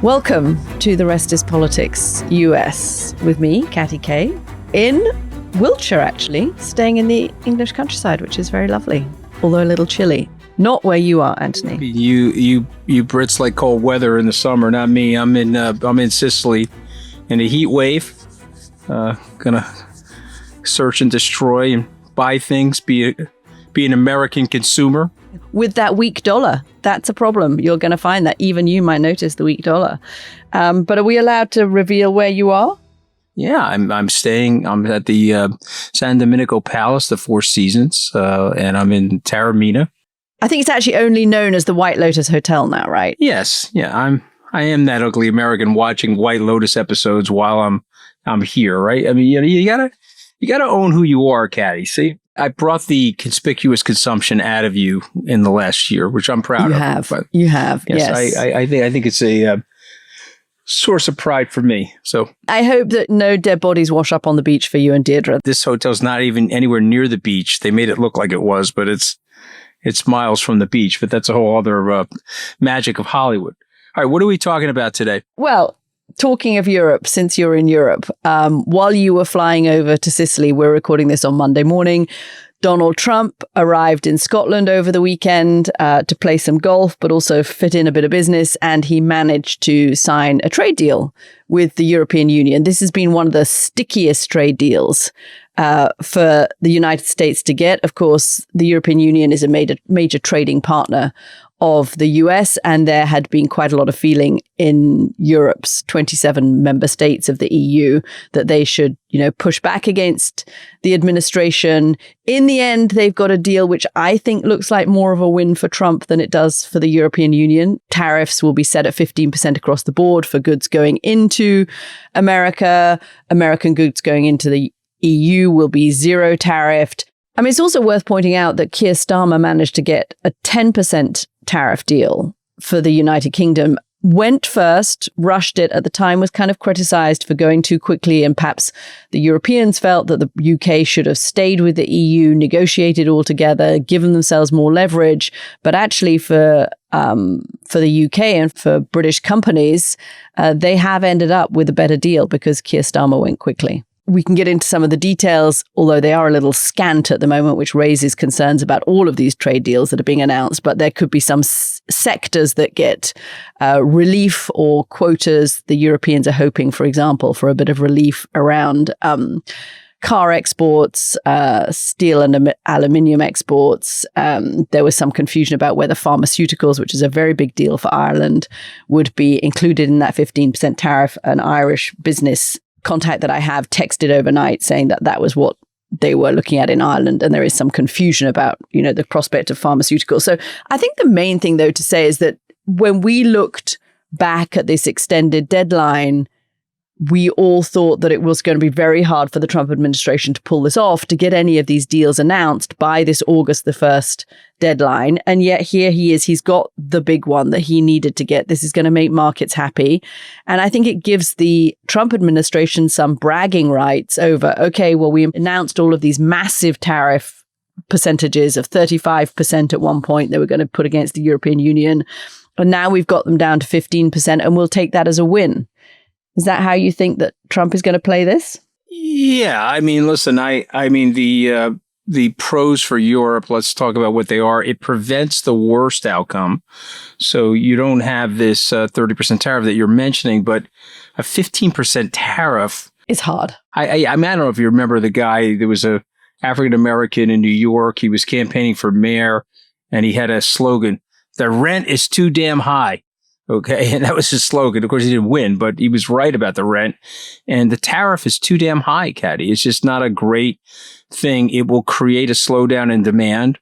Welcome to The Rest is Politics US with me, Katty K, in Wiltshire, actually, staying in the English countryside, which is very lovely, although a little chilly. Not where you are, Anthony. You Brits like cold weather in the summer, not me. I'm in Sicily in a heat wave. Gonna search and destroy and buy things, be an American consumer. With that weak dollar, that's a problem. You're going to find that even you might notice the weak dollar. But are we allowed to reveal where you are? Yeah, I'm at the San Domenico Palace, the Four Seasons, and I'm in Taormina. I think it's actually only known as the White Lotus Hotel now, right? Yes, yeah, I am that ugly American watching White Lotus episodes while I'm here, right? I mean, you gotta own who you are, Katty. See, I brought the conspicuous consumption out of you in the last year, which I'm proud of. You have. Yes. I think it's a source of pride for me. So I hope that no dead bodies wash up on the beach for you and Deirdre. This hotel's not even anywhere near the beach. They made it look like it was, but it's miles from the beach. But that's a whole other magic of Hollywood. All right, what are we talking about today? Well, talking of Europe, since you're in Europe, while you were flying over to Sicily, we're recording this on Monday morning, Donald Trump arrived in Scotland over the weekend to play some golf, but also fit in a bit of business. And he managed to sign a trade deal with the European Union. This has been one of the stickiest trade deals for the United States to get. Of course, the European Union is a major trading partner of the US, and there had been quite a lot of feeling in Europe's 27 member states of the EU that they should, push back against the administration. In the end, they've got a deal which I think looks like more of a win for Trump than it does for the European Union. Tariffs will be set at 15% across the board for goods going into America. American goods going into the EU will be zero tariffed. I mean, it's also worth pointing out that Keir Starmer managed to get a 10% tariff deal for the United Kingdom. Went first, rushed it at the time, was kind of criticized for going too quickly. And perhaps the Europeans felt that the UK should have stayed with the EU, negotiated all together, given themselves more leverage. But actually for the UK and for British companies, they have ended up with a better deal because Keir Starmer went quickly. We can get into some of the details, although they are a little scant at the moment, which raises concerns about all of these trade deals that are being announced. But there could be some sectors that get relief or quotas. The Europeans are hoping, for example, for a bit of relief around car exports, steel and aluminium exports. There was some confusion about whether pharmaceuticals, which is a very big deal for Ireland, would be included in that 15% tariff. An Irish business contact that I have texted overnight saying that that was what they were looking at in Ireland. And there is some confusion about, the prospect of pharmaceuticals. So I think the main thing, though, to say is that when we looked back at this extended deadline, we all thought that it was going to be very hard for the Trump administration to pull this off, to get any of these deals announced by this August the 1st deadline. And yet here he is. He's got the big one that he needed to get. This is going to make markets happy. And I think it gives the Trump administration some bragging rights over, okay, well, we announced all of these massive tariff percentages of 35% at one point they were going to put against the European Union. And now we've got them down to 15%, and we'll take that as a win. Is that how you think that Trump is going to play this? Yeah, I mean, listen, I mean the pros for Europe, let's talk about what they are. It prevents the worst outcome. So you don't have this 30% tariff that you're mentioning, but a 15% tariff is hard. I don't know if you remember the guy. There was a African-American in New York. He was campaigning for mayor, and he had a slogan, "The rent is too damn high." Okay. And that was his slogan. Of course, he didn't win, but he was right about the rent. And the tariff is too damn high, Katty. It's just not a great thing. It will create a slowdown in demand.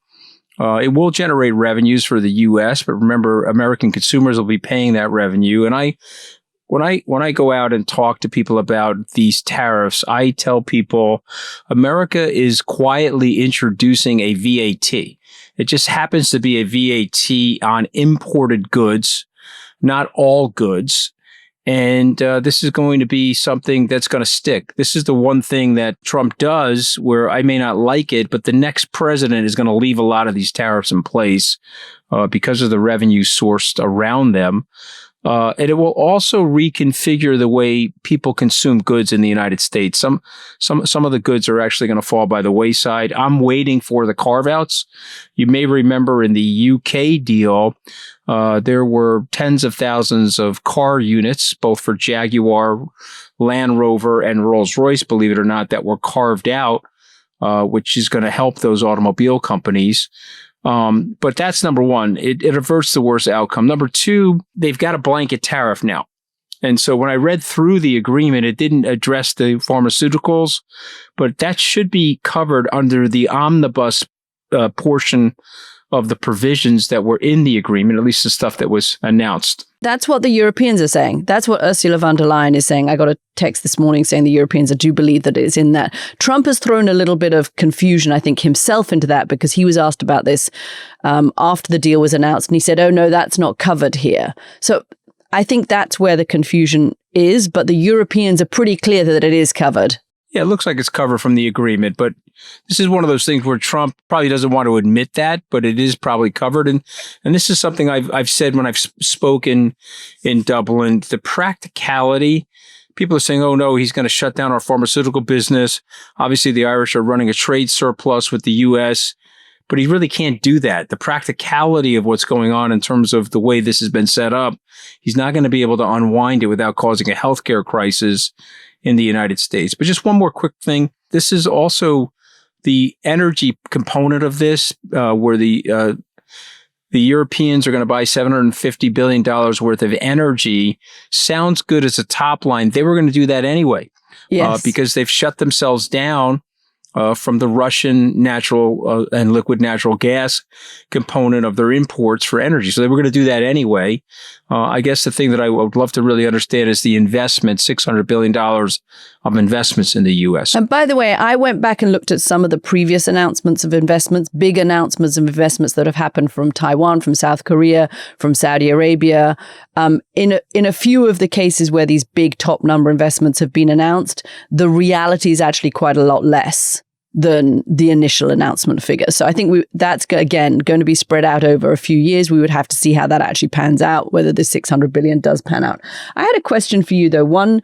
It will generate revenues for the U.S., but remember, American consumers will be paying that revenue. And when I go out and talk to people about these tariffs, I tell people America is quietly introducing a VAT. It just happens to be a VAT on imported goods, not all goods. And this is going to be something that's going to stick. This is the one thing that Trump does where I may not like it, but the next president is going to leave a lot of these tariffs in place because of the revenue sourced around them. And it will also reconfigure the way people consume goods in the United States. Some of the goods are actually going to fall by the wayside. I'm waiting for the carve-outs. You may remember in the UK deal, there were tens of thousands of car units, both for Jaguar, Land Rover, and Rolls-Royce, believe it or not, that were carved out, which is going to help those automobile companies. But that's number one. It averts the worst outcome. Number two, they've got a blanket tariff now. And so when I read through the agreement, it didn't address the pharmaceuticals, but that should be covered under the omnibus portion of the provisions that were in the agreement, at least the stuff that was announced. That's what the Europeans are saying. That's what Ursula von der Leyen is saying. I got a text this morning saying the Europeans do believe that it's in that. Trump has thrown a little bit of confusion, I think, himself into that because he was asked about this after the deal was announced. And he said, oh, no, that's not covered here. So I think that's where the confusion is. But the Europeans are pretty clear that it is covered. Yeah, it looks like it's covered from the agreement, but this is one of those things where Trump probably doesn't want to admit that, but it is probably covered. And this is something I've said when I've spoken in Dublin. The practicality, people are saying, oh, no, he's going to shut down our pharmaceutical business. Obviously, the Irish are running a trade surplus with the U.S., but he really can't do that. The practicality of what's going on in terms of the way this has been set up, he's not going to be able to unwind it without causing a healthcare crisis in the United States. But just one more quick thing. This is also the energy component of this, where the Europeans are going to buy $750 billion worth of energy. Sounds good as a top line. They were going to do that anyway, yes, because they've shut themselves down from the Russian natural and liquid natural gas component of their imports for energy. So they were going to do that anyway. I guess the thing that I would love to really understand is the investment, $600 billion of investments in the U.S. And by the way, I went back and looked at some of the previous announcements of investments, big announcements of investments that have happened from Taiwan, from South Korea, from Saudi Arabia. In a few of the cases where these big top number investments have been announced, the reality is actually quite a lot less than the initial announcement figure. So I think that's, again, going to be spread out over a few years. We would have to see how that actually pans out, whether the 600 billion does pan out. I had a question for you, though. One,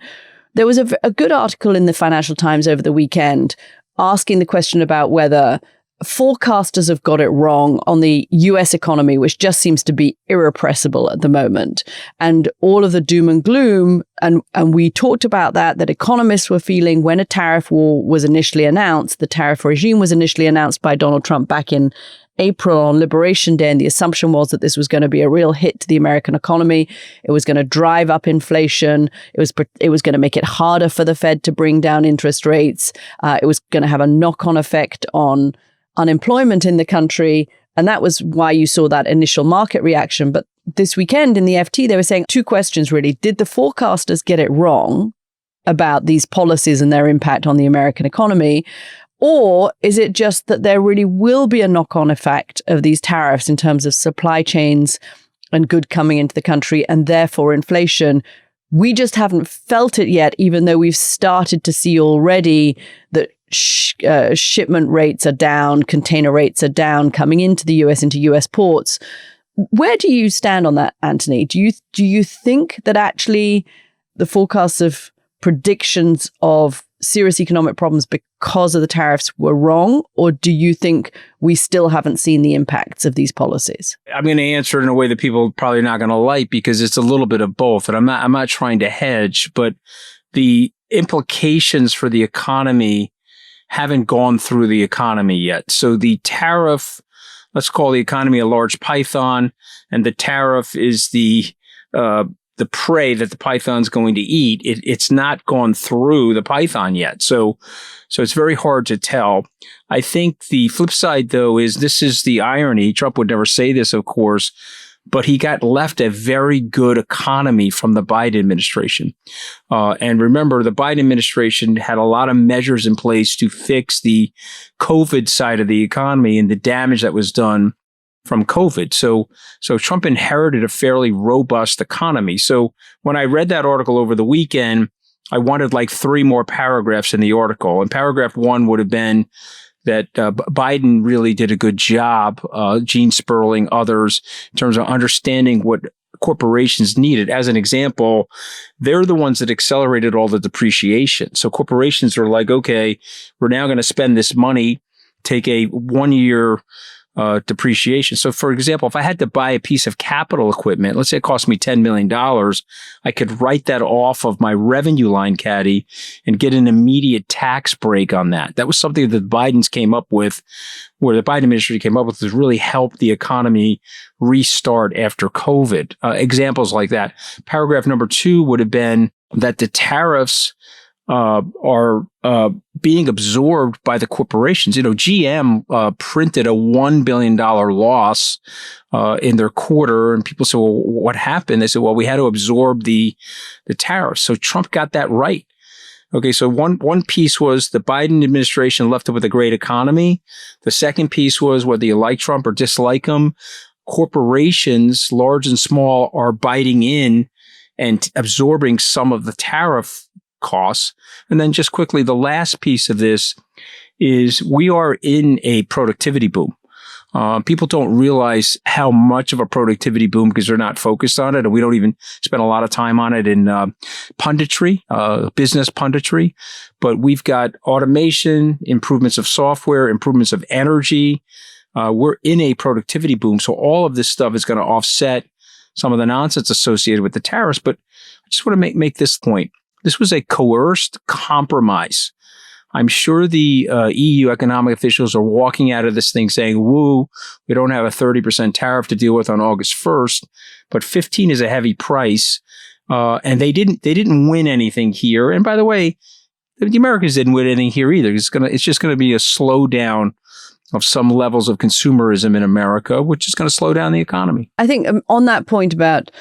there was a good article in the Financial Times over the weekend asking the question about whether forecasters have got it wrong on the US economy, which just seems to be irrepressible at the moment. And all of the doom and gloom, and we talked about that economists were feeling when a tariff war was initially announced, the tariff regime was initially announced by Donald Trump back in April on Liberation Day, and the assumption was that this was going to be a real hit to the American economy. It was going to drive up inflation. It was going to make it harder for the Fed to bring down interest rates. It was going to have a knock-on effect on unemployment in the country. And that was why you saw that initial market reaction. But this weekend in the FT, they were saying two questions, really. Did the forecasters get it wrong about these policies and their impact on the American economy? Or is it just that there really will be a knock-on effect of these tariffs in terms of supply chains and good coming into the country and therefore inflation? We just haven't felt it yet, even though we've started to see already that shipment rates are down, container rates are down coming into the US, into US ports. Where do you stand on that, Anthony? Do you think that actually the forecasts of predictions of serious economic problems because of the tariffs were wrong? Or do you think we still haven't seen the impacts of these policies? I'm going to answer it in a way that people probably not going to like, because it's a little bit of both. And I'm not trying to hedge, but the implications for the economy haven't gone through the economy yet. So the tariff, let's call the economy a large python, and the tariff is the prey that the python's going to eat. It's not gone through the python yet. So it's very hard to tell. I think the flip side, though, is this is the irony. Trump would never say this, of course, but he got left a very good economy from the Biden administration. And remember, the Biden administration had a lot of measures in place to fix the COVID side of the economy and the damage that was done from COVID. So Trump inherited a fairly robust economy. So when I read that article over the weekend, I wanted like 3 more paragraphs in the article. And paragraph 1 would have been that Biden really did a good job, Gene Sperling, others, in terms of understanding what corporations needed. As an example, they're the ones that accelerated all the depreciation. So corporations are like, okay, we're now going to spend this money, take a 1-year depreciation. So, for example, if I had to buy a piece of capital equipment, let's say it cost me $10 million, I could write that off of my revenue line, Katty, and get an immediate tax break on that. That was something that Biden's came up with, where the Biden administration came up with, to really help the economy restart after COVID. Examples like that. Paragraph number 2 would have been that the tariffs are being absorbed by the corporations. You know, GM printed a $1 billion loss in their quarter, and people say, well, what happened? They said, well, we had to absorb the tariffs. So Trump got that right. Okay, so one piece was the Biden administration left it with a great economy. The second piece was, whether you like Trump or dislike him, corporations, large and small, are biting in and absorbing some of the tariff costs. And then just quickly, the last piece of this is we are in a productivity boom. People don't realize how much of a productivity boom because they're not focused on it. And we don't even spend a lot of time on it in punditry, business punditry. But we've got automation, improvements of software, improvements of energy. We're in a productivity boom. So all of this stuff is going to offset some of the nonsense associated with the tariffs. But I just want to make this point. This was a coerced compromise. I'm sure the EU economic officials are walking out of this thing saying, woo, we don't have a 30% tariff to deal with on August 1st, but 15 is a heavy price. And they didn't win anything here. And by the way, the Americans didn't win anything here either. It's just going to be a slowdown of some levels of consumerism in America, which is going to slow down the economy. I think on that point about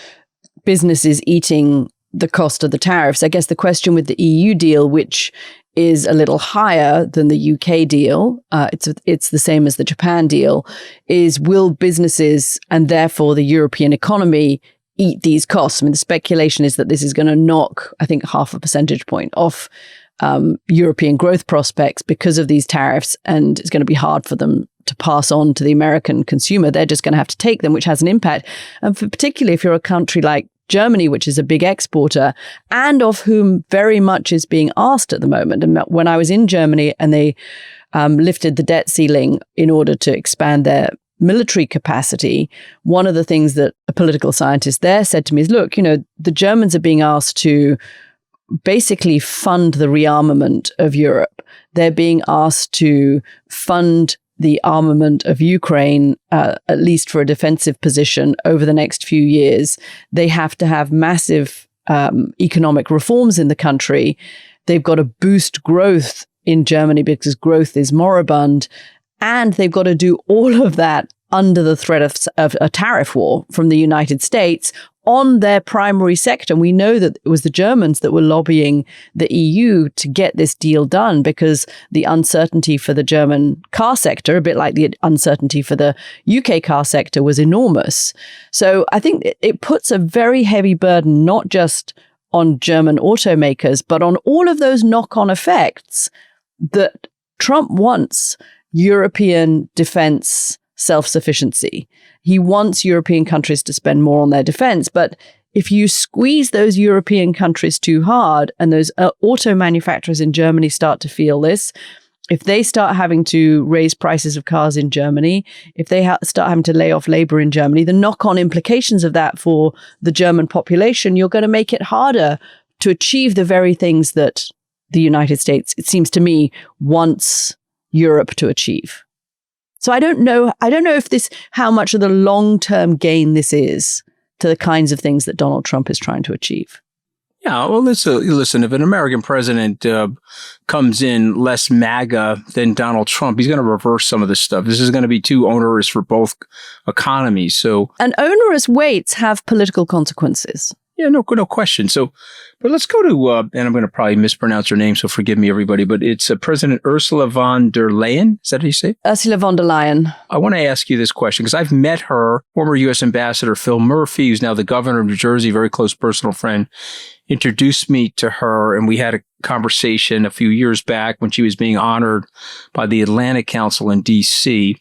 businesses eating the cost of the tariffs, I guess the question with the EU deal, which is a little higher than the UK deal, it's the same as the Japan deal, is will businesses and therefore the European economy eat these costs? I mean, the speculation is that this is going to knock, I think, 0.5 percentage point off European growth prospects because of these tariffs, and it's going to be hard for them to pass on to the American consumer. They're just going to have to take them, which has an impact. And particularly if you're a country like Germany, which is a big exporter and of whom very much is being asked at the moment. And when I was in Germany and they lifted the debt ceiling in order to expand their military capacity, one of the things that a political scientist there said to me is, look, you know, the Germans are being asked to basically fund the rearmament of Europe. They're being asked to fund the armament of Ukraine, at least for a defensive position over the next few years. They have to have massive economic reforms in the country. They've got to boost growth in Germany because growth is moribund. And they've got to do all of that under the threat of a tariff war from the United States on their primary sector. And we know that it was the Germans that were lobbying the EU to get this deal done because the uncertainty for the German car sector, a bit like the uncertainty for the UK car sector, was enormous. So I think it puts a very heavy burden, not just on German automakers, but on all of those knock-on effects that Trump wants European defense self-sufficiency. He wants European countries to spend more on their defense. But if you squeeze those European countries too hard and those auto manufacturers in Germany start to feel this, if they start having to raise prices of cars in Germany, if they start having to lay off labor in Germany, the knock-on implications of that for the German population, you're going to make it harder to achieve the very things that the United States, it seems to me, wants Europe to achieve. So I don't know if how much of the long-term gain this is to the kinds of things that Donald Trump is trying to achieve. Yeah, well, listen, if an American president comes in less MAGA than Donald Trump, he's going to reverse some of this stuff. This is going to be too onerous for both economies. So, and onerous weights have political consequences. Yeah, no question. So, but let's go to, and I'm going to probably mispronounce her name, so forgive me, everybody, but it's President Ursula von der Leyen. Is that how you say it? Ursula von der Leyen. I want to ask you this question because I've met her, former U.S. Ambassador Phil Murphy, who's now the governor of New Jersey, very close personal friend, introduced me to her, and we had a conversation a few years back when she was being honored by the Atlantic Council in D.C.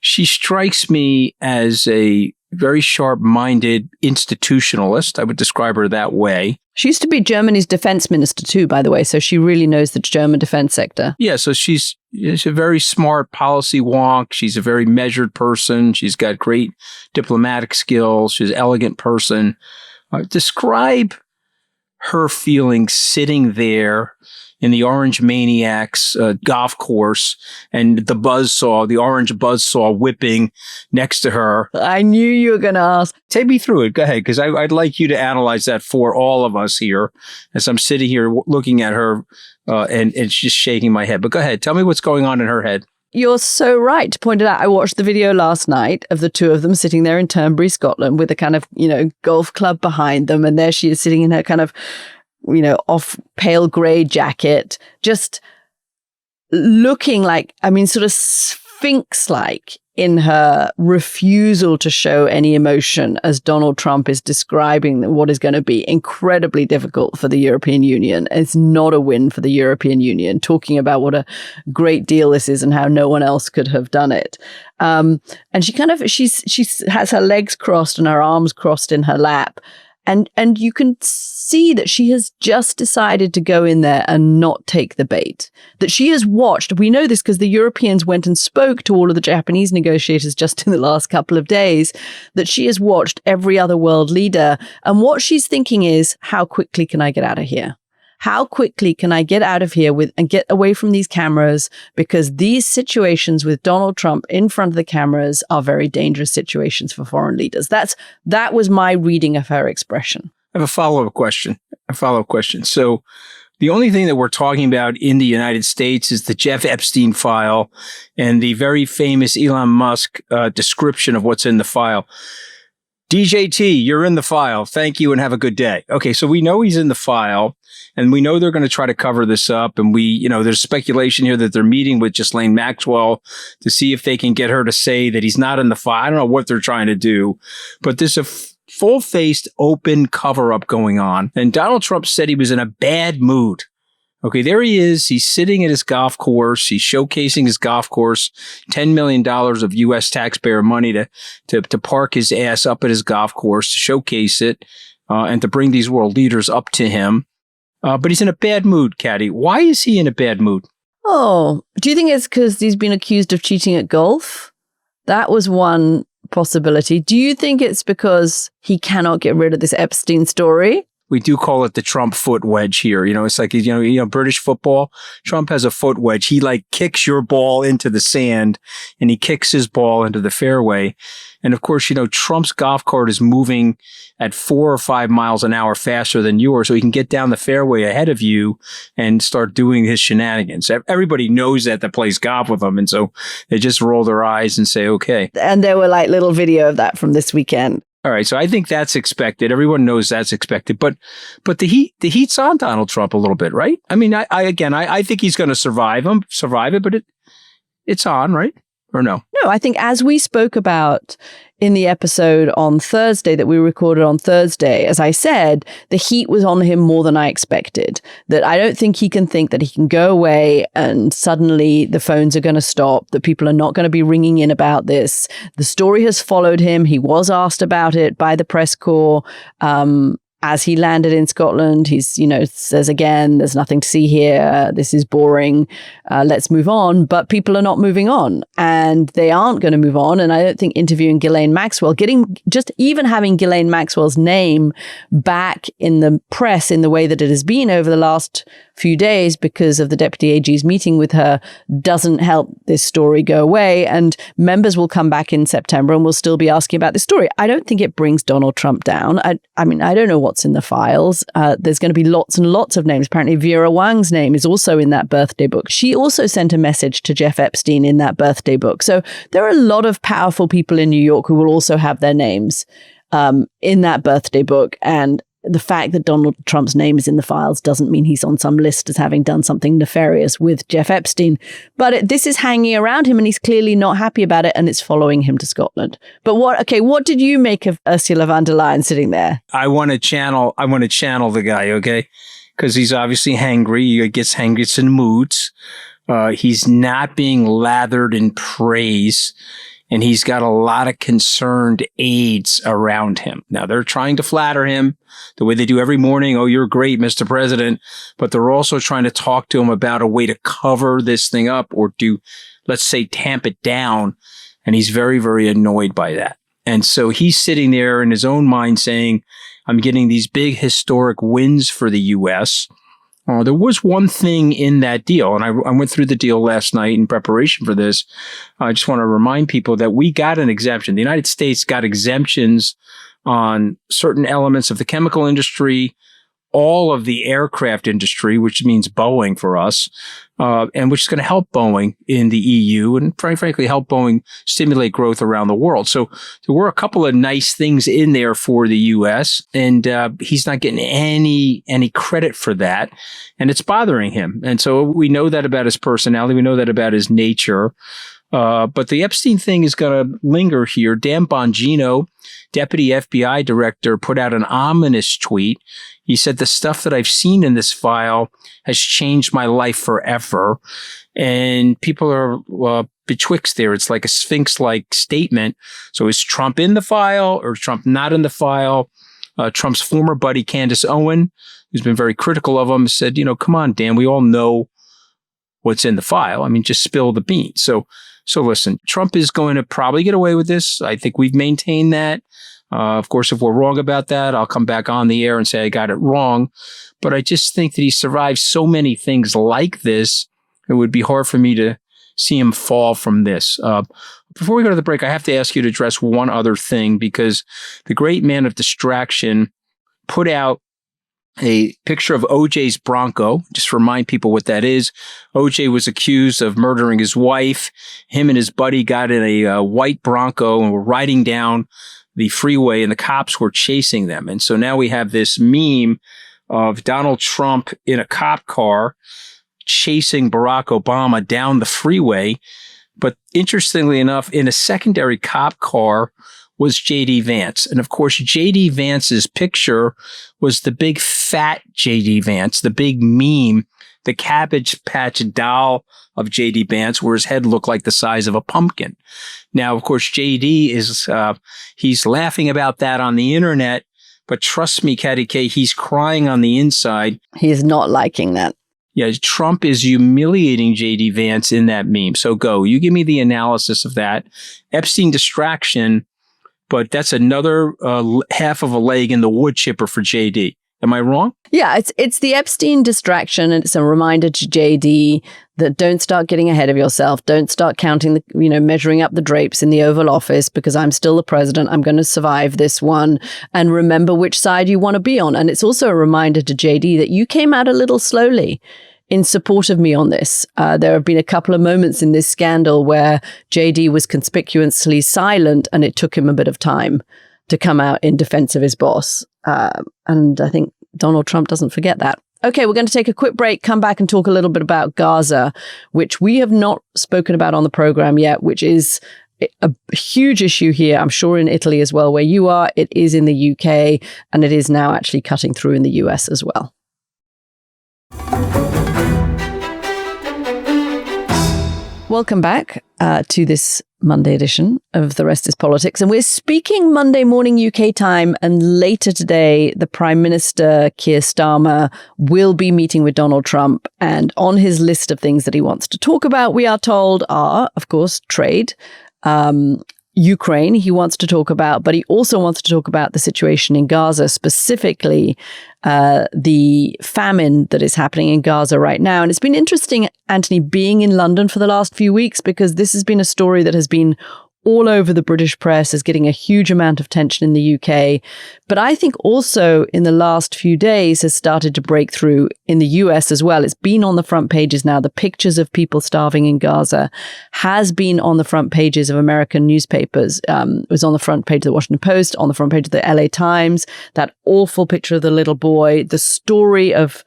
She strikes me as a very sharp-minded institutionalist. I would describe her that way. She used to be Germany's defense minister too, by the way, so she really knows the German defense sector. Yeah, so she's a very smart policy wonk. She's a very measured person. She's got great diplomatic skills. She's an elegant person. Describe her feelings sitting there in the Orange Maniacs golf course and the orange buzzsaw whipping next to her. I knew you were going to ask. Take me through it. Go ahead, because I'd like you to analyze that for all of us here as I'm sitting here looking at her and it's just shaking my head. But go ahead. Tell me what's going on in her head. You're so right to point it out. I watched the video last night of the two of them sitting there in Turnberry, Scotland, with a kind of, golf club behind them. And there she is sitting in her kind of, off pale grey jacket, just looking like, sort of Sphinx-like in her refusal to show any emotion as Donald Trump is describing what is going to be incredibly difficult for the European Union. It's not a win for the European Union, talking about what a great deal this is and how no one else could have done it. And she has her legs crossed and her arms crossed in her lap. And you can see that she has just decided to go in there and not take the bait. That she has watched, we know this because the Europeans went and spoke to all of the Japanese negotiators just in the last couple of days, that she has watched every other world leader. And what she's thinking is, how quickly can I get out of here? How quickly can I get out of here and get away from these cameras? Because these situations with Donald Trump in front of the cameras are very dangerous situations for foreign leaders. That was my reading of her expression. I have a follow-up question. So the only thing that we're talking about in the United States is the Jeff Epstein file and the very famous Elon Musk description of what's in the file. DJT, you're in the file. Thank you and have a good day. Okay, so we know he's in the file. And we know they're going to try to cover this up. And there's speculation here that they're meeting with Ghislaine Maxwell to see if they can get her to say that he's not in the file. I don't know what they're trying to do, but there's a full-faced open cover-up going on. And Donald Trump said he was in a bad mood. Okay, there he is. He's sitting at his golf course. He's showcasing his golf course, $10 million of U.S. taxpayer money to park his ass up at his golf course, to showcase it, and to bring these world leaders up to him. But he's in a bad mood, Katty. Why is he in a bad mood? Oh, do you think it's because he's been accused of cheating at golf? That was one possibility. Do you think it's because he cannot get rid of this Epstein story? We do call it the Trump foot wedge here. It's like, British football. Trump has a foot wedge. He kicks your ball into the sand and he kicks his ball into the fairway. And of course, Trump's golf cart is moving at 4 or 5 miles an hour faster than yours. So he can get down the fairway ahead of you and start doing his shenanigans. Everybody knows that plays golf with him. And so they just roll their eyes and say, okay. And there were little video of that from this weekend. All right, so I think that's expected. Everyone knows that's expected, but the heat's on Donald Trump a little bit, right? I think he's going to survive it, but it's on, right? Or no? No, I think as we spoke about in the episode on Thursday that we recorded on Thursday, as I said, the heat was on him more than I expected. That I don't think he can think that he can go away and suddenly the phones are going to stop, that people are not going to be ringing in about this. The story has followed him. He was asked about it by the press corps. As he landed in Scotland, he's, says again, there's nothing to see here. This is boring. Let's move on. But people are not moving on and they aren't going to move on. And I don't think interviewing Ghislaine Maxwell, even having Ghislaine Maxwell's name back in the press in the way that it has been over the last few days because of the deputy AG's meeting with her doesn't help this story go away. And members will come back in September and will still be asking about this story. I don't think it brings Donald Trump down. I don't know what's in the files. There's going to be lots and lots of names. Apparently Vera Wang's name is also in that birthday book. She also sent a message to Jeff Epstein in that birthday book. So there are a lot of powerful people in New York who will also have their names in that birthday book. And the fact that Donald Trump's name is in the files doesn't mean he's on some list as having done something nefarious with Jeff Epstein. But this is hanging around him and he's clearly not happy about it and it's following him to Scotland. But what did you make of Ursula von der Leyen sitting there? I want to channel the guy, okay? Because he's obviously hangry. He gets hangry, gets in moods. He's not being lathered in praise. and he's got a lot of concerned aides around him. Now, they're trying to flatter him the way they do every morning. Oh, you're great, Mr. President. But they're also trying to talk to him about a way to cover this thing up or to, let's say, tamp it down. And he's very, very annoyed by that. And so he's sitting there in his own mind saying, I'm getting these big historic wins for the U.S. There was one thing in that deal, and I went through the deal last night in preparation for this. I just want to remind people that we got an exemption. The United States got exemptions on certain elements of the chemical industry, all of the aircraft industry, which means Boeing for us, and which is going to help Boeing in the EU and frankly help Boeing stimulate growth around the world. So there were a couple of nice things in there for the U.S. and he's not getting any credit for that, and it's bothering him. And so we know that about his personality. We know that about his nature. But the Epstein thing is going to linger here. Dan Bongino, deputy FBI director, put out an ominous tweet. He said, the stuff that I've seen in this file has changed my life forever. And people are betwixt there. It's like a Sphinx-like statement. So is Trump in the file or is Trump not in the file? Trump's former buddy, Candace Owen, who's been very critical of him, said, come on, Dan, we all know what's in the file. I mean, just spill the beans. So listen, Trump is going to probably get away with this. I think we've maintained that. Of course, if we're wrong about that, I'll come back on the air and say I got it wrong. But I just think that he survived so many things like this, it would be hard for me to see him fall from this. Before we go to the break, I have to ask you to address one other thing, because the great man of distraction put out a picture of OJ's Bronco. Just to remind people what that is. OJ was accused of murdering his wife. Him and his buddy got in a white Bronco and were riding down the freeway, and the cops were chasing them. And so now we have this meme of Donald Trump in a cop car chasing Barack Obama down the freeway. But interestingly enough, in a secondary cop car was J.D. Vance. And of course, J.D. Vance's picture was the big fat J.D. Vance, the big meme, the Cabbage Patch doll of J.D. Vance, where his head looked like the size of a pumpkin. Now, of course, J.D. he's laughing about that on the internet, but trust me, Katty K, he's crying on the inside. He's not liking that. Yeah, Trump is humiliating J.D. Vance in that meme. So go, you give me the analysis of that. Epstein distraction, but that's another half of a leg in the wood chipper for JD. Am I wrong? Yeah, it's the Epstein distraction, and it's a reminder to JD that don't start getting ahead of yourself. Don't start counting measuring up the drapes in the Oval Office, because I'm still the president. I'm going to survive this one. And remember which side you want to be on. And it's also a reminder to JD that you came out a little slowly in support of me on this. There have been a couple of moments in this scandal where JD was conspicuously silent, and it took him a bit of time to come out in defense of his boss. And I think Donald Trump doesn't forget that. Okay, we're going to take a quick break, come back and talk a little bit about Gaza, which we have not spoken about on the program yet, which is a huge issue here. I'm sure in Italy as well, where you are. It is in the UK, and it is now actually cutting through in the US as well. Welcome back to this Monday edition of The Rest is Politics. And we're speaking Monday morning UK time. And later today, the Prime Minister, Keir Starmer, will be meeting with Donald Trump. And on his list of things that he wants to talk about, we are told are, of course, trade, Ukraine he wants to talk about, but he also wants to talk about the situation in Gaza, specifically the famine that is happening in Gaza right now. And it's been interesting, Anthony, being in London for the last few weeks, because this has been a story that has been all over the British press, is getting a huge amount of attention in the UK. But I think also in the last few days has started to break through in the US as well. It's been on the front pages now. The pictures of people starving in Gaza has been on the front pages of American newspapers. It was on the front page of the Washington Post, on the front page of the LA Times, that awful picture of the little boy, the story of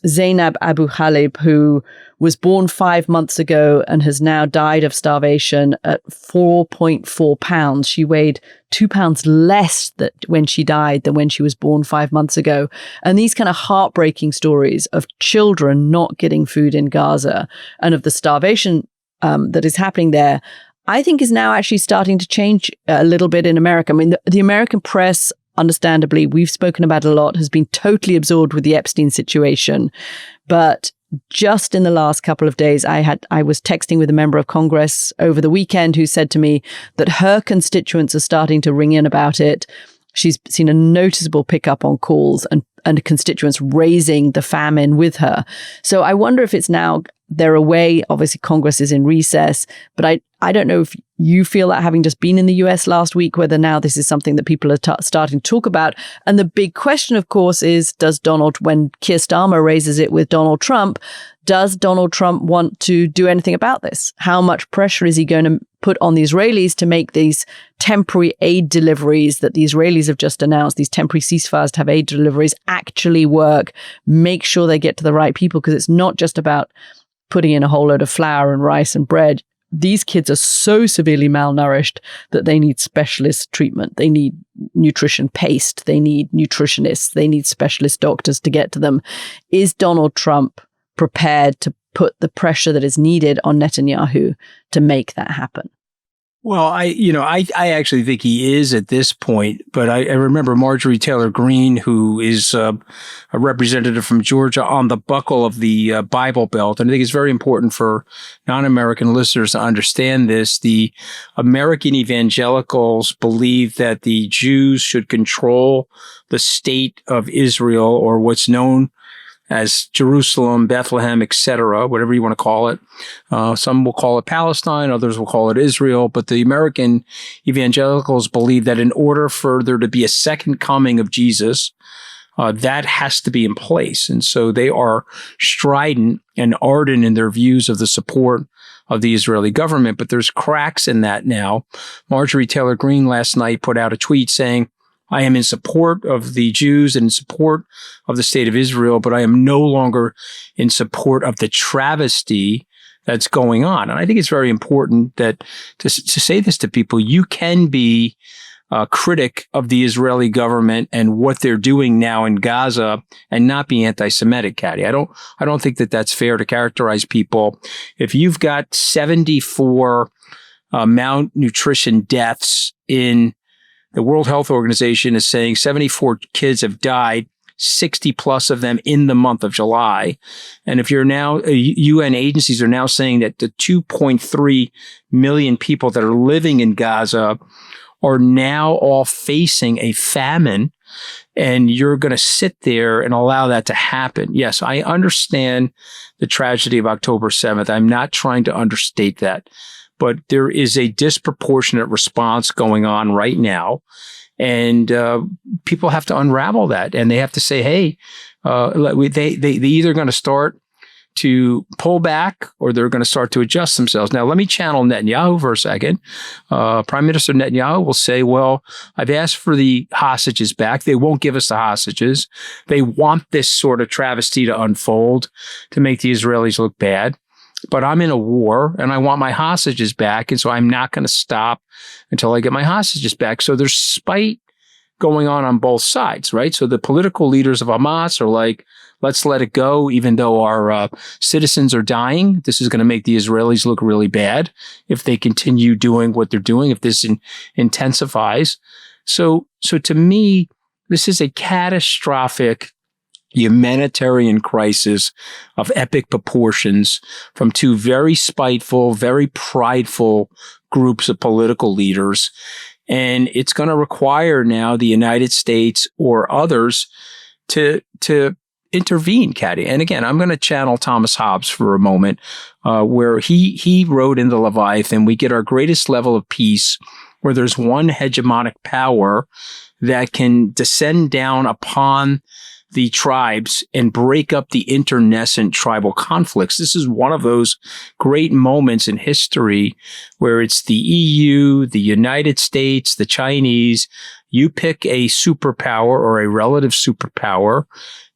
Zainab Abu Khalib, who was born 5 months ago and has now died of starvation at 4.4 pounds. She weighed 2 pounds less when she died than when she was born 5 months ago. And these kind of heartbreaking stories of children not getting food in Gaza and of the starvation that is happening there, I think is now actually starting to change a little bit in America. I mean, the American press, understandably, we've spoken about it a lot, has been totally absorbed with the Epstein situation. But just in the last couple of days, I was texting with a member of Congress over the weekend who said to me that her constituents are starting to ring in about it. She's seen a noticeable pickup on calls and constituents raising the famine with her. So I wonder if it's now they're away. Obviously, Congress is in recess, but I don't know if you feel that, having just been in the US last week, whether now this is something that people are starting to talk about. And the big question, of course, is when Keir Starmer raises it with Donald Trump, does Donald Trump want to do anything about this? How much pressure is he going to put on the Israelis to make these temporary aid deliveries that the Israelis have just announced, these temporary ceasefires to have aid deliveries actually work, make sure they get to the right people? Because it's not just about putting in a whole load of flour and rice and bread. These kids are so severely malnourished that they need specialist treatment. They need nutrition paste. They need nutritionists. They need specialist doctors to get to them. Is Donald Trump prepared to put the pressure that is needed on Netanyahu to make that happen? Well, I actually think he is at this point, but I remember Marjorie Taylor Greene, who is a representative from Georgia, on the buckle of the Bible Belt. And I think it's very important for non-American listeners to understand this. The American evangelicals believe that the Jews should control the state of Israel, or what's known as Jerusalem, Bethlehem, etc., whatever you want to call it. Some will call it Palestine, others will call it Israel. But the American evangelicals believe that in order for there to be a second coming of Jesus, that has to be in place. And so they are strident and ardent in their views of the support of the Israeli government. But there's cracks in that now. Marjorie Taylor Greene last night put out a tweet saying, I am in support of the Jews and in support of the state of Israel, but I am no longer in support of the travesty that's going on. And I think it's very important that to say this to people. You can be a critic of the Israeli government and what they're doing now in Gaza and not be anti-Semitic, Katty. I don't think that that's fair to characterize people. If you've got 74 malnutrition deaths in the World Health Organization is saying 74 kids have died, 60 plus of them in the month of July. And if you're now, UN agencies are now saying that the 2.3 million people that are living in Gaza are now all facing a famine, and you're going to sit there and allow that to happen. Yes, I understand the tragedy of October 7th. I'm not trying to understate that. But there is a disproportionate response going on right now. And people have to unravel that. And they have to say, hey, they either going to start to pull back or they're going to start to adjust themselves. Now, let me channel Netanyahu for a second. Prime Minister Netanyahu will say, well, I've asked for the hostages back. They won't give us the hostages. They want this sort of travesty to unfold to make the Israelis look bad. But I'm in a war and I want my hostages back. And so I'm not going to stop until I get my hostages back. So there's spite going on both sides, right? So the political leaders of Hamas are like, let's let it go, even though our citizens are dying. This is going to make the Israelis look really bad if they continue doing what they're doing, if this intensifies. So to me, this is a catastrophic humanitarian crisis of epic proportions from two very spiteful, very prideful groups of political leaders. And it's going to require now the United States or others to intervene, Katty. And again, I'm going to channel Thomas Hobbes for a moment, where he wrote in the Leviathan, we get our greatest level of peace where there's one hegemonic power that can descend down upon the tribes and break up the internecine tribal conflicts. This is one of those great moments in history where it's the EU, the United States, the Chinese. You pick a superpower or a relative superpower,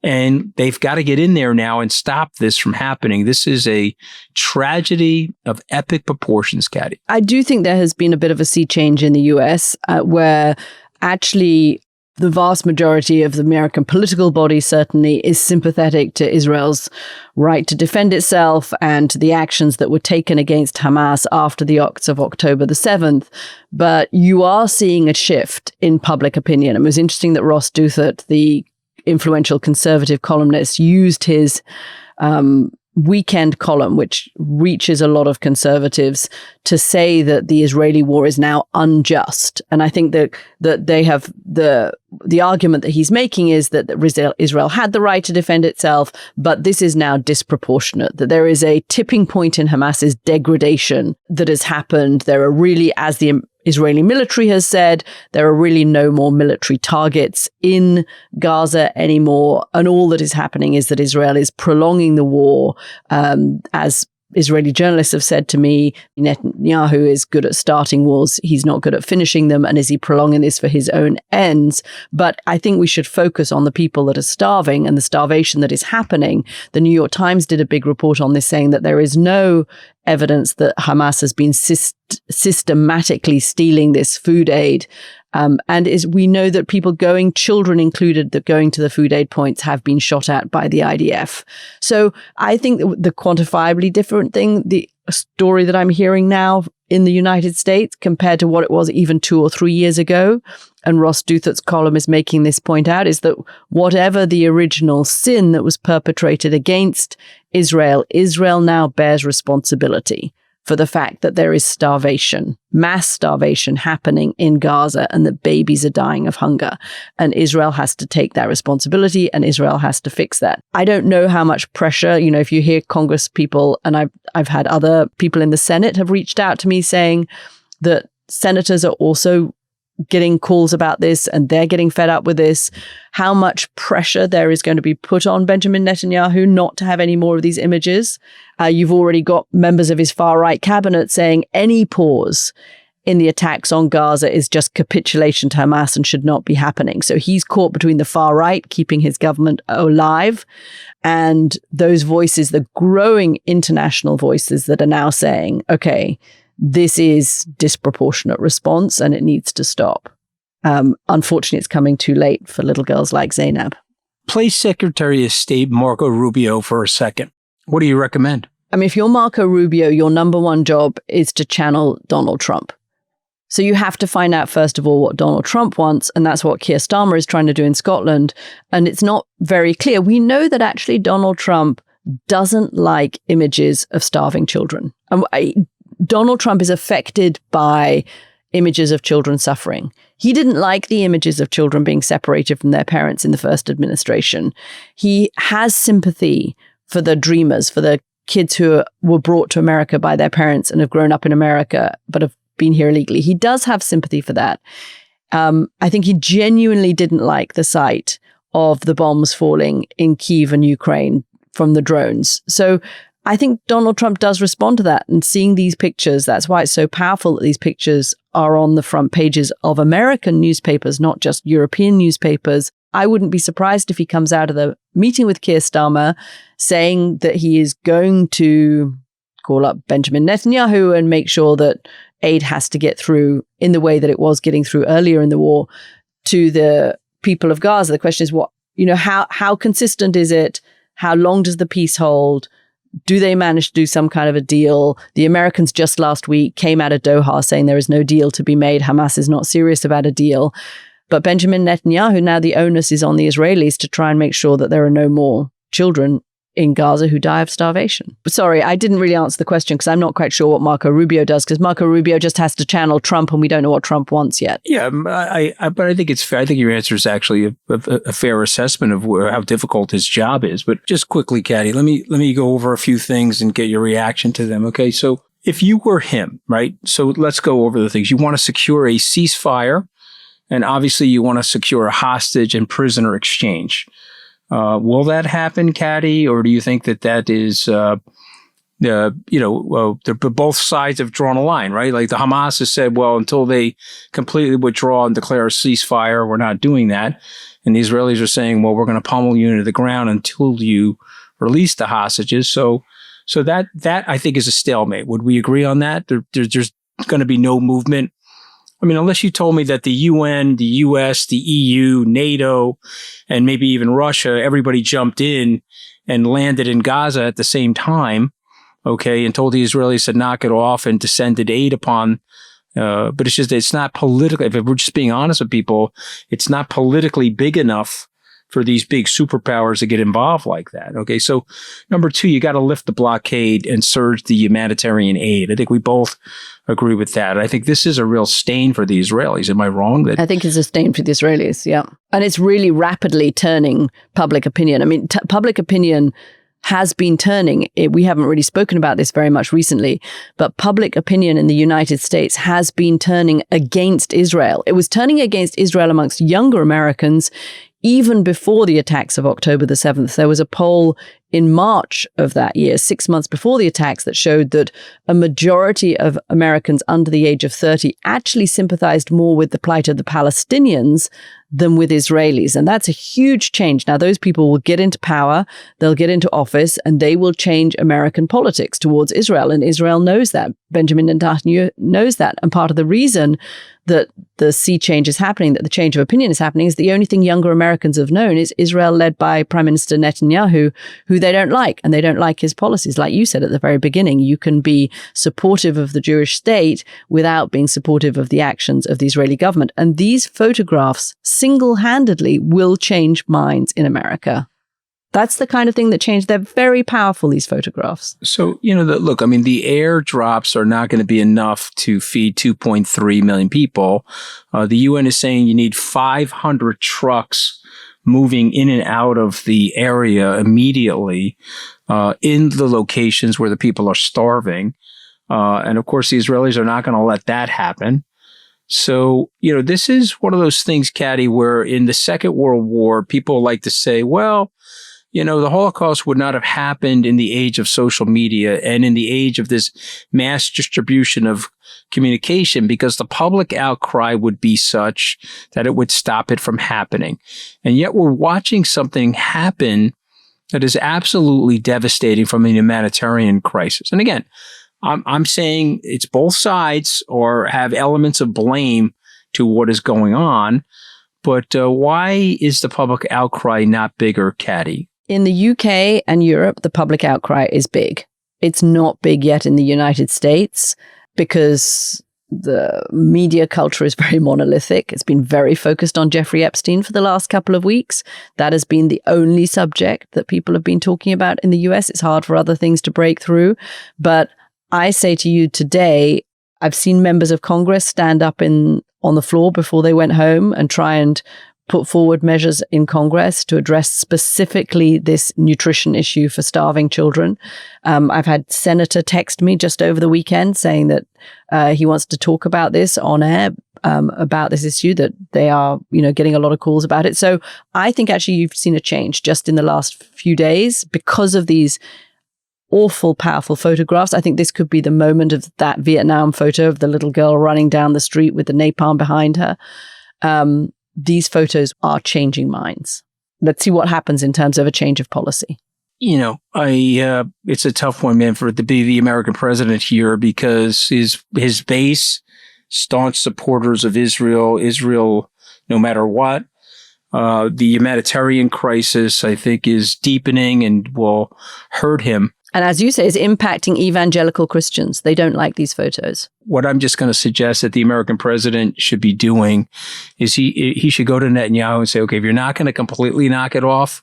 and they've got to get in there now and stop this from happening. This is a tragedy of epic proportions, Katty. I do think there has been a bit of a sea change in the US where actually the vast majority of the American political body certainly is sympathetic to Israel's right to defend itself and to the actions that were taken against Hamas after the acts of October the 7th. But you are seeing a shift in public opinion. It was interesting that Ross Douthat, the influential conservative columnist, used his weekend column, which reaches a lot of conservatives, to say that the Israeli war is now unjust. And I think that they have the argument that he's making is that Israel had the right to defend itself, but this is now disproportionate, that there is a tipping point in Hamas's degradation that has happened. There are really, as the Israeli military has said, there are really no more military targets in Gaza anymore. And all that is happening is that Israel is prolonging the war. As Israeli journalists have said to me, Netanyahu is good at starting wars. He's not good at finishing them. And is he prolonging this for his own ends? But I think we should focus on the people that are starving and the starvation that is happening. The New York Times did a big report on this, saying that there is no evidence that Hamas has been systematically stealing this food aid. We know that people children included, that going to the food aid points have been shot at by the IDF. So I think the quantifiably different thing, the story that I'm hearing now in the United States compared to what it was even 2 or 3 years ago, and Ross Douthat's column is making this point out, is that whatever the original sin that was perpetrated against Israel, Israel now bears responsibility for the fact that there is starvation, mass starvation happening in Gaza, and that babies are dying of hunger. And Israel has to take that responsibility, and Israel has to fix that. I don't know how much pressure, if you hear Congress people, and I've had other people in the Senate have reached out to me saying that senators are also getting calls about this and they're getting fed up with this, how much pressure there is going to be put on Benjamin Netanyahu not to have any more of these images. You've already got members of his far-right cabinet saying any pause in the attacks on Gaza is just capitulation to Hamas and should not be happening. So he's caught between the far right, keeping his government alive, and those voices, the growing international voices that are now saying, okay, this is disproportionate response and it needs to stop. Unfortunately, it's coming too late for little girls like Zainab. Play Secretary of State Marco Rubio for a second. What do you recommend? If you're Marco Rubio, your number one job is to channel Donald Trump. So you have to find out, first of all, what Donald Trump wants, and that's what Keir Starmer is trying to do in Scotland. And it's not very clear. We know that actually Donald Trump doesn't like images of starving children. Donald Trump is affected by images of children suffering. He didn't like the images of children being separated from their parents in the first administration. He has sympathy for the dreamers, for the kids who were brought to America by their parents and have grown up in America but have been here illegally. He does have sympathy for that. I think he genuinely didn't like the sight of the bombs falling in Kyiv and Ukraine from the drones. So I think Donald Trump does respond to that, and seeing these pictures, that's why it's so powerful that these pictures are on the front pages of American newspapers, not just European newspapers. I wouldn't be surprised if he comes out of the meeting with Keir Starmer saying that he is going to call up Benjamin Netanyahu and make sure that aid has to get through in the way that it was getting through earlier in the war to the people of Gaza. The question is how consistent is it? How long does the peace hold? Do they manage to do some kind of a deal? The Americans just last week came out of Doha saying there is no deal to be made. Hamas is not serious about a deal. But Benjamin Netanyahu, now the onus is on the Israelis to try and make sure that there are no more children in Gaza who die of starvation. Sorry, I didn't really answer the question because I'm not quite sure what Marco Rubio does, because Marco Rubio just has to channel Trump and we don't know what Trump wants yet. Yeah, but I think it's fair. I think your answer is actually a fair assessment of how difficult his job is. But just quickly, Katty, let me go over a few things and get your reaction to them. Okay, so if you were him, right? So let's go over the things. You want to secure a ceasefire, and obviously you want to secure a hostage and prisoner exchange. Will that happen, Katty, or do you think that is, both sides have drawn a line, right? Like the Hamas has said, well, until they completely withdraw and declare a ceasefire, we're not doing that. And the Israelis are saying, well, we're going to pummel you into the ground until you release the hostages. So that I think is a stalemate. Would we agree on that? There's going to be no movement I mean, unless you told me that the UN, the US, the EU, NATO, and maybe even Russia, everybody jumped in and landed in Gaza at the same time, okay, and told the Israelis to knock it off and descended aid upon. But it's just, it's not politically, if we're just being honest with people, it's not politically big enough for these big superpowers to get involved like that. Okay. So number two, you got to lift the blockade and surge the humanitarian aid. I think we both agree with that. I think this is a real stain for the Israelis. Am I wrong? I think it's a stain for the Israelis. Yeah. And it's really rapidly turning public opinion. I mean, public opinion has been turning. We haven't really spoken about this very much recently, but public opinion in the United States has been turning against Israel. It was turning against Israel amongst younger Americans even before the attacks of October the 7th. There was a poll in March of that year, 6 months before the attacks, that showed that a majority of Americans under the age of 30 actually sympathized more with the plight of the Palestinians than with Israelis. And that's a huge change. Now, those people will get into power, they'll get into office, and they will change American politics towards Israel. And Israel knows that. Benjamin Netanyahu knows that. And part of the reason that the sea change is happening, that the change of opinion is happening, is the only thing younger Americans have known is Israel led by Prime Minister Netanyahu, who they don't like, and they don't like his policies. Like you said at the very beginning, you can be supportive of the Jewish state without being supportive of the actions of the Israeli government. And these photographs single-handedly will change minds in America. That's the kind of thing that changed. They're very powerful, these photographs. So, look, I mean, the airdrops are not going to be enough to feed 2.3 million people. The UN is saying you need 500 trucks moving in and out of the area immediately in the locations where the people are starving. And of course, the Israelis are not going to let that happen. So, this is one of those things, Katty, where in the Second World War, people like to say, well, the Holocaust would not have happened in the age of social media and in the age of this mass distribution of communication because the public outcry would be such that it would stop it from happening. And yet we're watching something happen that is absolutely devastating from a humanitarian crisis. And again, I'm saying it's both sides or have elements of blame to what is going on. But why is the public outcry not bigger, Katty? In the UK and Europe, the public outcry is big. It's not big yet in the United States because the media culture is very monolithic. It's been very focused on Jeffrey Epstein for the last couple of weeks. That has been the only subject that people have been talking about in the US. It's hard for other things to break through. But I say to you today, I've seen members of Congress stand up on the floor before they went home and try and put forward measures in Congress to address specifically this nutrition issue for starving children. I've had Senator text me just over the weekend saying that he wants to talk about this on air, about this issue, that they are, getting a lot of calls about it. So I think actually you've seen a change just in the last few days because of these awful, powerful photographs. I think this could be the moment of that Vietnam photo of the little girl running down the street with the napalm behind her. These photos are changing minds. Let's see what happens in terms of a change of policy. It's a tough one, man, to be the American president here because his base, staunch supporters of Israel, no matter what. The humanitarian crisis, I think, is deepening and will hurt him. And as you say, is impacting evangelical Christians. They don't like these photos. What I'm just going to suggest that the American president should be doing is he should go to Netanyahu and say, okay, if you're not going to completely knock it off,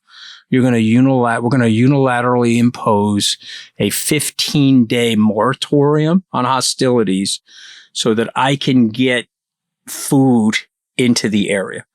we're going to unilaterally impose a 15-day moratorium on hostilities so that I can get food into the area.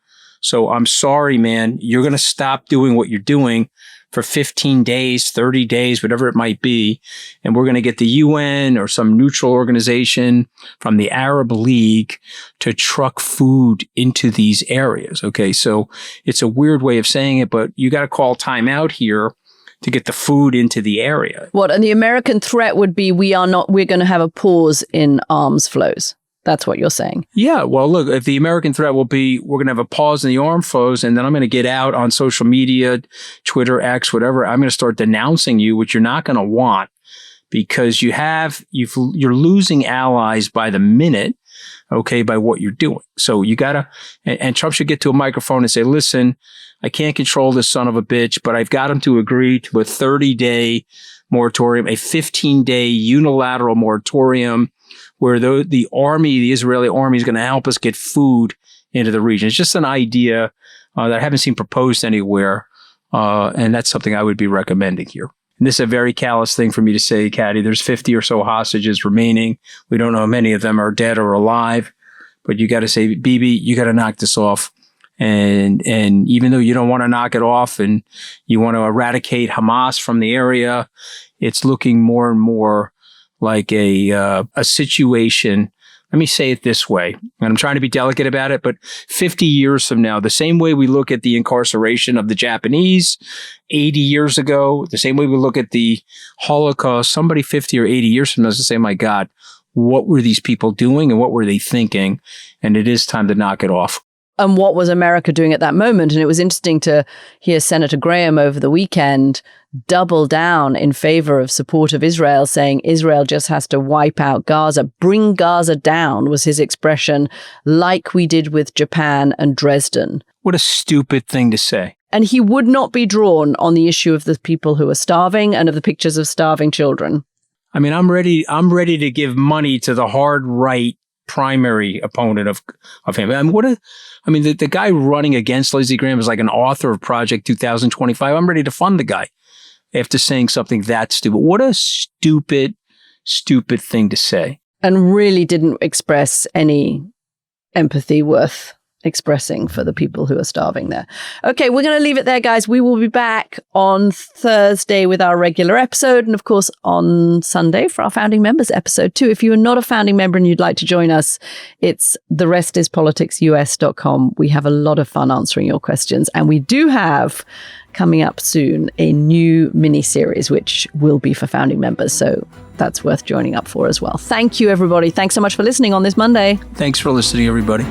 So I'm sorry, man, you're going to stop doing what you're doing for 15 days, 30 days, whatever it might be. And we're going to get the UN or some neutral organization from the Arab League to truck food into these areas. Okay. So it's a weird way of saying it, but you got to call time out here to get the food into the area. And the American threat would be we're going to have a pause in arms flows. That's what you're saying. Yeah. Well, look, if the American threat will be, we're going to have a pause in the arms flows, and then I'm going to get out on social media, Twitter, X, whatever. I'm going to start denouncing you, which you're not going to want because you're losing allies by the minute. okay, by what you're doing. So you gotta, and Trump should get to a microphone and say, listen, I can't control this son of a bitch, but I've got him to agree to a 30-day moratorium, a 15-day unilateral moratorium where the army, the Israeli army, is going to help us get food into the region. It's just an idea that I haven't seen proposed anywhere, and that's something I would be recommending here. And this is a very callous thing for me to say, Katty. There's 50 or so hostages remaining. We don't know how many of them are dead or alive, but you got to say, Bibi, you got to knock this off. And even though you don't want to knock it off and you want to eradicate Hamas from the area, it's looking more and more like a situation. Let me say it this way, and I'm trying to be delicate about it, but 50 years from now, the same way we look at the incarceration of the Japanese 80 years ago, the same way we look at the Holocaust, somebody 50 or 80 years from now is to say, my God, what were these people doing and what were they thinking? And it is time to knock it off. And what was America doing at that moment? And it was interesting to hear Senator Graham over the weekend double down in favor of support of Israel, saying Israel just has to wipe out Gaza. Bring Gaza down was his expression, like we did with Japan and Dresden. What a stupid thing to say. And he would not be drawn on the issue of the people who are starving and of the pictures of starving children. I mean, I'm ready to give money to the hard right primary opponent of him. I mean, the guy running against Lindsey Graham is like an author of Project 2025. I'm ready to fund the guy after saying something that stupid. What a stupid thing to say. And really didn't express any empathy worth expressing for the people who are starving there. Okay, we're going to leave it there, guys. We will be back on Thursday with our regular episode, and of course on Sunday for our founding members episode too. If you are not a founding member and you'd like to join us, it's therestispoliticsus.com. We have a lot of fun answering your questions, and we do have coming up soon a new mini-series which will be for founding members, so that's worth joining up for as well. Thank you, everybody. Thanks so much for listening on this Monday. Thanks for listening, everybody.